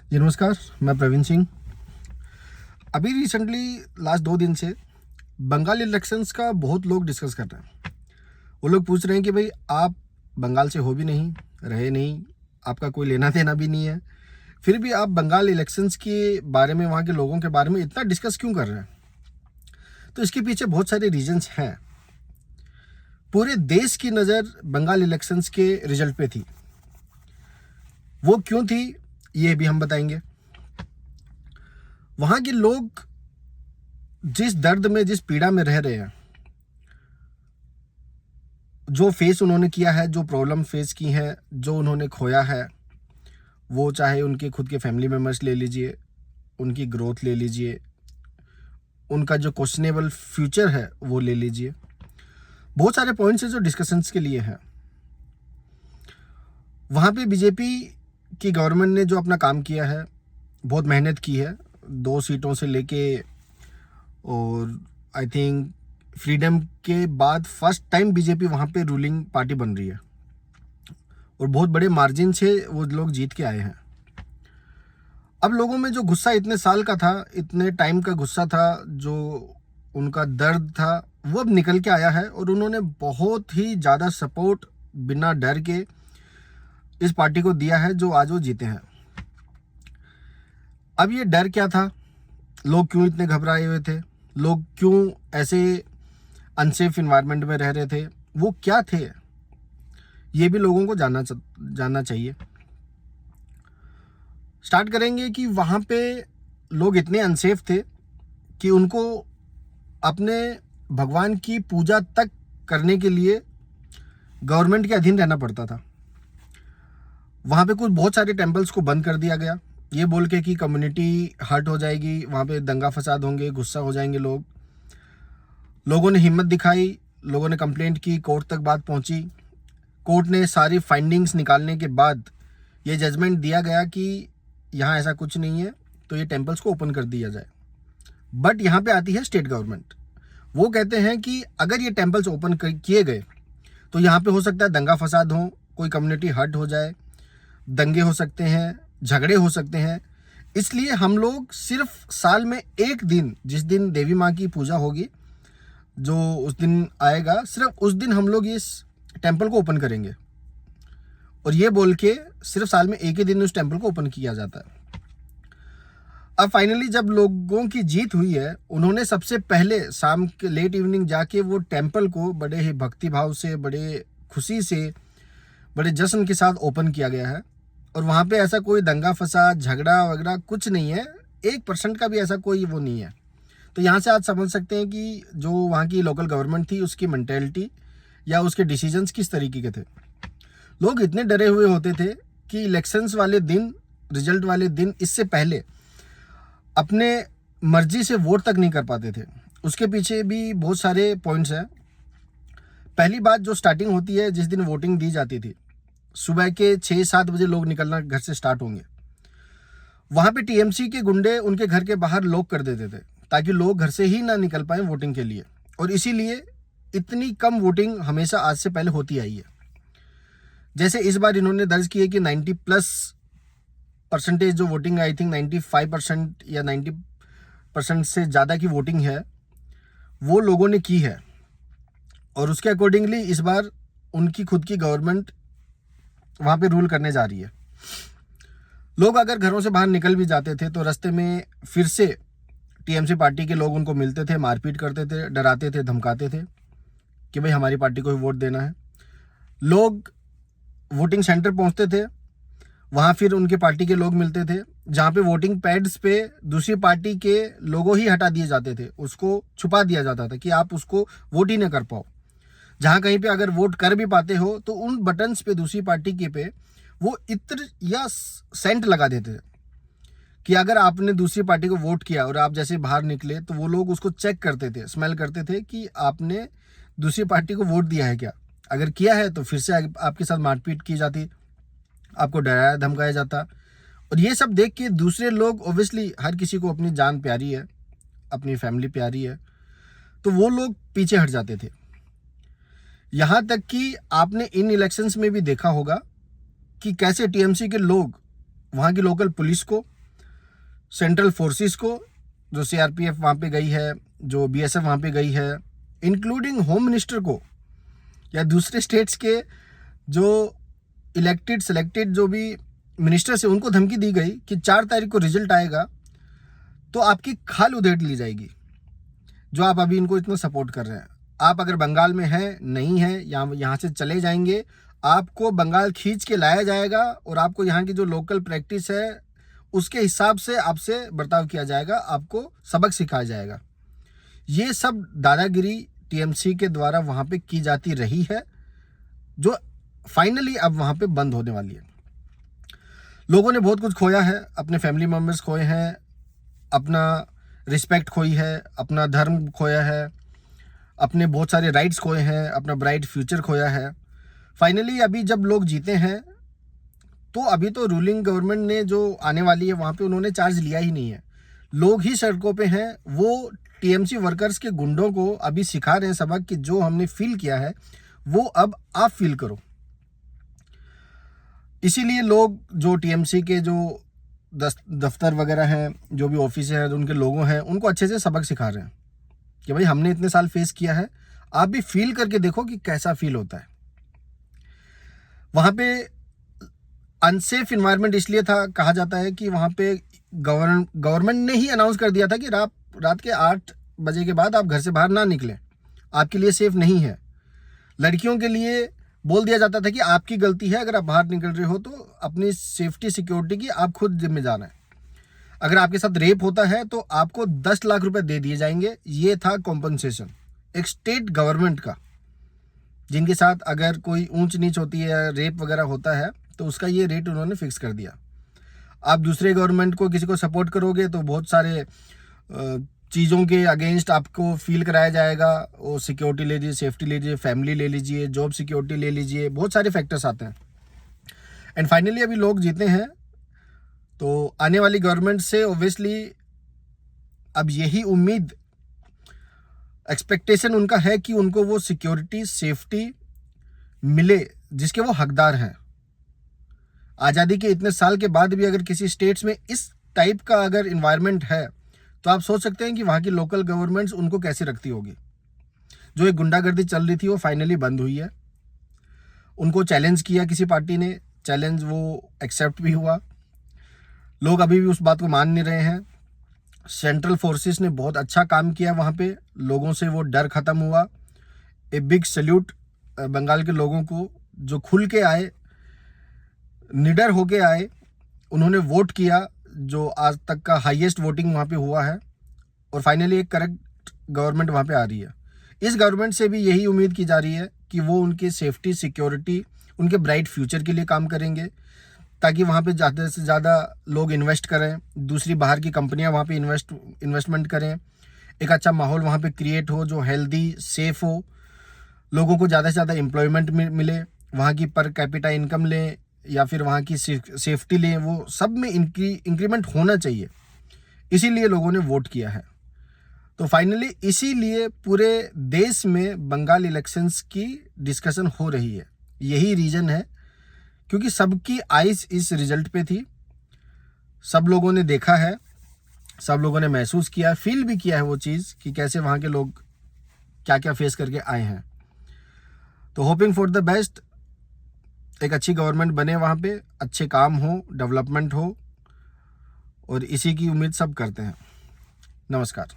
जी नमस्कार, मैं प्रवीण सिंह। अभी रिसेंटली लास्ट 2 दिन से बंगाल इलेक्शंस का बहुत लोग डिस्कस कर रहे हैं। वो लोग पूछ रहे हैं कि भाई आप बंगाल से हो भी नहीं, रहे नहीं, आपका कोई लेना देना भी नहीं है, फिर भी आप बंगाल इलेक्शंस के बारे में, वहाँ के लोगों के बारे में इतना डिस्कस क्यों कर रहे हैं? तो इसके पीछे बहुत सारे रीजंस हैं। पूरे देश की नज़र बंगाल इलेक्शंस के रिजल्ट पे थी। वो क्यों थी, ये भी हम बताएंगे। वहाँ के लोग जिस दर्द में, जिस पीड़ा में रह रहे हैं, जो फेस उन्होंने किया है, जो प्रॉब्लम फेस की है, जो उन्होंने खोया है, वो चाहे उनके खुद के फैमिली मेम्बर्स ले लीजिए, उनकी ग्रोथ ले लीजिए, उनका जो क्वेश्चनेबल फ्यूचर है वो ले लीजिए। बहुत सारे पॉइंट्स हैं जो डिस्कशंस के लिए हैं। वहाँ पे बीजेपी की गवर्नमेंट ने जो अपना काम किया है, बहुत मेहनत की है, 2 सीटों से लेके, और आई थिंक फ्रीडम के बाद फर्स्ट टाइम बीजेपी वहाँ पे रूलिंग पार्टी बन रही है और बहुत बड़े मार्जिन से वो लोग जीत के आए हैं। अब लोगों में जो गुस्सा इतने साल का था, इतने टाइम का गुस्सा था, जो उनका दर्द था, वो अब निकल के आया है और उन्होंने बहुत ही ज़्यादा सपोर्ट बिना डर के इस पार्टी को दिया है जो आज वो जीते हैं। अब ये डर क्या था, लोग क्यों इतने घबराए हुए थे, लोग क्यों ऐसे अनसेफ इन्वायरमेंट में रह रहे थे, वो क्या थे, ये भी लोगों को जानना चाहिए। स्टार्ट करेंगे कि वहाँ पे लोग इतने अनसेफ थे कि उनको अपने भगवान की पूजा तक करने के लिए गवर्नमेंट के अधीन रहना पड़ता था। वहाँ पे कुछ बहुत सारे टेम्पल्स को बंद कर दिया गया, ये बोल के कि कम्युनिटी हर्ट हो जाएगी, वहाँ पे दंगा फसाद होंगे, गुस्सा हो जाएंगे लोग। लोगों ने हिम्मत दिखाई, लोगों ने कंप्लेंट की, कोर्ट तक बात पहुँची। कोर्ट ने सारी फाइंडिंग्स निकालने के बाद ये जजमेंट दिया गया कि यहाँ ऐसा कुछ नहीं है, तो ये टेम्पल्स को ओपन कर दिया जाए। बट यहाँ पे आती है स्टेट गवर्नमेंट। वो कहते हैं कि अगर ये टेम्पल्स ओपन किए गए तो यहाँ पे हो सकता है दंगा फसाद हो, कोई कम्युनिटी हर्ट हो जाए, दंगे हो सकते हैं, झगड़े हो सकते हैं। इसलिए हम लोग सिर्फ साल में एक दिन, जिस दिन देवी माँ की पूजा होगी, जो उस दिन आएगा, सिर्फ उस दिन हम लोग इस टेम्पल को ओपन करेंगे। और ये बोल के सिर्फ साल में एक ही दिन उस टेम्पल को ओपन किया जाता है। अब फाइनली जब लोगों की जीत हुई है, उन्होंने सबसे पहले शाम के लेट इवनिंग जाके वो टेम्पल को बड़े ही भक्ति भाव से, बड़े खुशी से, बड़े जश्न के साथ ओपन किया गया है। और वहाँ पे ऐसा कोई दंगा फसाद, झगड़ा वगैरह कुछ नहीं है, 1% का भी ऐसा कोई वो नहीं है। तो यहाँ से आप समझ सकते हैं कि जो वहाँ की लोकल गवर्नमेंट थी, उसकी मेंटेलिटी या उसके डिसीजंस किस तरीके के थे। लोग इतने डरे हुए होते थे कि इलेक्शंस वाले दिन, रिजल्ट वाले दिन, इससे पहले अपने मर्जी से वोट तक नहीं कर पाते थे। उसके पीछे भी बहुत सारे पॉइंट्स हैं। पहली बात, जो स्टार्टिंग होती है, जिस दिन वोटिंग दी जाती थी, सुबह के 6-7 बजे लोग निकलना घर से स्टार्ट होंगे। वहाँ पे टीएमसी के गुंडे उनके घर के बाहर लॉक कर देते थे ताकि लोग घर से ही ना निकल पाए वोटिंग के लिए। और इसीलिए इतनी कम वोटिंग हमेशा आज से पहले होती आई है। जैसे इस बार इन्होंने दर्ज की है कि 90+ % जो वोटिंग, आई थिंक 95% या 90% से ज़्यादा की वोटिंग है, वो लोगों ने की है। और उसके अकॉर्डिंगली इस बार उनकी खुद की गवर्नमेंट वहाँ पे रूल करने जा रही है। लोग अगर घरों से बाहर निकल भी जाते थे तो रास्ते में फिर से टीएमसी पार्टी के लोग उनको मिलते थे, मारपीट करते थे, डराते थे, धमकाते थे कि भाई हमारी पार्टी को ही वोट देना है। लोग वोटिंग सेंटर पहुंचते थे, वहाँ फिर उनके पार्टी के लोग मिलते थे, जहाँ पे वोटिंग पैड्स पे दूसरी पार्टी के लोगो ही हटा दिए जाते थे, उसको छुपा दिया जाता था कि आप उसको वोट ही ना कर पाओ। जहाँ कहीं पे अगर वोट कर भी पाते हो तो उन बटन्स पे, दूसरी पार्टी के पे, वो इत्र या सेंट लगा देते थे कि अगर आपने दूसरी पार्टी को वोट किया और आप जैसे बाहर निकले तो वो लोग उसको चेक करते थे, स्मेल करते थे कि आपने दूसरी पार्टी को वोट दिया है क्या। अगर किया है तो फिर से आपके साथ मारपीट की जाती, आपको डराया धमकाया जाता। और ये सब देख के दूसरे लोग, ऑब्वियसली हर किसी को अपनी जान प्यारी है, अपनी फैमिली प्यारी है, तो वो लोग पीछे हट जाते थे। यहाँ तक कि आपने इन इलेक्शंस में भी देखा होगा कि कैसे टीएमसी के लोग वहाँ की लोकल पुलिस को सेंट्रल फोर्सेस को, जो सीआरपीएफ वहाँ पे गई है, जो बीएसएफ वहाँ पे गई है, इंक्लूडिंग होम मिनिस्टर को या दूसरे स्टेट्स के जो इलेक्टेड सेलेक्टेड जो भी मिनिस्टर्स हैं उनको धमकी दी गई कि 4 तारीख को रिजल्ट आएगा तो आपकी खाल उधेड़ ली जाएगी, जो आप अभी इनको इतना सपोर्ट कर रहे हैं। आप अगर बंगाल में हैं, नहीं हैं, यहाँ से चले जाएंगे, आपको बंगाल खींच के लाया जाएगा और आपको यहाँ की जो लोकल प्रैक्टिस है उसके हिसाब से आपसे बर्ताव किया जाएगा, आपको सबक सिखाया जाएगा। ये सब दादागिरी टीएमसी के द्वारा वहाँ पे की जाती रही है, जो फाइनली अब वहाँ पे बंद होने वाली है। लोगों ने बहुत कुछ खोया है, अपने फैमिली मेम्बर्स खोए हैं, अपना रिस्पेक्ट खोई है, अपना धर्म खोया है, अपने बहुत सारे राइट्स खोए हैं, अपना ब्राइट फ्यूचर खोया है। फाइनली अभी जब लोग जीते हैं तो अभी तो रूलिंग गवर्नमेंट ने जो आने वाली है वहाँ पे उन्होंने चार्ज लिया ही नहीं है, लोग ही सड़कों पे हैं। वो टीएमसी वर्कर्स के गुंडों को अभी सिखा रहे हैं सबक कि जो हमने फील किया है वो अब आप फील करो। इसीलिए लोग जो टीएमसी के जो दफ्तर वगैरह हैं, जो भी ऑफिस हैं, उनके लोगों हैं, उनको अच्छे से सबक सिखा रहे हैं कि भाई हमने इतने साल फेस किया है, आप भी फील करके देखो कि कैसा फील होता है। वहाँ पे अनसेफ इन्वायरमेंट इसलिए था, कहा जाता है कि वहाँ पे गवर्नमेंट ने ही अनाउंस कर दिया था कि रात के 8 बजे के बाद आप घर से बाहर ना निकलें, आपके लिए सेफ नहीं है। लड़कियों के लिए बोल दिया जाता था कि आपकी गलती है, अगर आप बाहर निकल रहे हो तो अपनी सेफ्टी सिक्योरिटी की आप खुद जिम्मेदार हैं। अगर आपके साथ रेप होता है तो आपको 10 लाख रुपए दे दिए जाएंगे। ये था कॉम्पनसेशन एक स्टेट गवर्नमेंट का, जिनके साथ अगर कोई ऊंच नीच होती है, रेप वगैरह होता है, तो उसका ये रेट उन्होंने फिक्स कर दिया। आप दूसरे गवर्नमेंट को किसी को सपोर्ट करोगे तो बहुत सारे चीज़ों के अगेंस्ट आपको फील कराया जाएगा। वो सिक्योरिटी ले लीजिए, सेफ्टी ले लीजिए, फैमिली ले लीजिए, जॉब सिक्योरिटी ले लीजिए, बहुत सारे फैक्टर्स आते हैं। एंड फाइनली अभी लोग जीते हैं तो आने वाली गवर्नमेंट से ऑब्वियसली अब यही उम्मीद, एक्सपेक्टेशन उनका है कि उनको वो सिक्योरिटी, सेफ्टी मिले जिसके वो हकदार हैं। आज़ादी के इतने साल के बाद भी अगर किसी स्टेट्स में इस टाइप का अगर इन्वायरमेंट है तो आप सोच सकते हैं कि वहाँ की लोकल गवर्नमेंट्स उनको कैसे रखती होगी। जो एक गुंडागर्दी चल रही थी वो फाइनली बंद हुई है। उनको चैलेंज किया किसी पार्टी ने, चैलेंज वो एक्सेप्ट भी हुआ। लोग अभी भी उस बात को मान नहीं रहे हैं। सेंट्रल फोर्सेस ने बहुत अच्छा काम किया वहाँ पे, लोगों से वो डर खत्म हुआ। ए बिग सैल्यूट बंगाल के लोगों को, जो खुल के आए, निडर होके आए, उन्होंने वोट किया, जो आज तक का हाईएस्ट वोटिंग वहाँ पे हुआ है। और फाइनली एक करेक्ट गवर्नमेंट वहाँ पे आ रही है। इस गवर्नमेंट से भी यही उम्मीद की जा रही है कि वो उनकी सेफ्टी, सिक्योरिटी, उनके ब्राइट फ्यूचर के लिए काम करेंगे, ताकि वहाँ पे ज़्यादा से ज़्यादा लोग इन्वेस्ट करें, दूसरी बाहर की कंपनियाँ वहाँ पे इन्वेस्टमेंट करें, एक अच्छा माहौल वहाँ पे क्रिएट हो जो हेल्दी, सेफ हो, लोगों को ज़्यादा से ज़्यादा एम्प्लॉयमेंट मिले, वहाँ की पर कैपिटा इनकम लें या फिर वहाँ की सेफ्टी लें, वो सब में इंक्रीमेंट होना चाहिए। इसीलिए लोगों ने वोट किया है। तो फाइनली इसीलिए पूरे देश में बंगाल इलेक्शंस की डिस्कशन हो रही है। यही रीज़न है, क्योंकि सबकी आइज़ इस रिजल्ट पे थी। सब लोगों ने देखा है, सब लोगों ने महसूस किया, फील भी किया है वो चीज़ कि कैसे वहाँ के लोग क्या क्या फेस करके आए हैं। तो होपिंग फॉर द बेस्ट, एक अच्छी गवर्नमेंट बने, वहाँ पे अच्छे काम हो, डेवलपमेंट हो, और इसी की उम्मीद सब करते हैं। नमस्कार।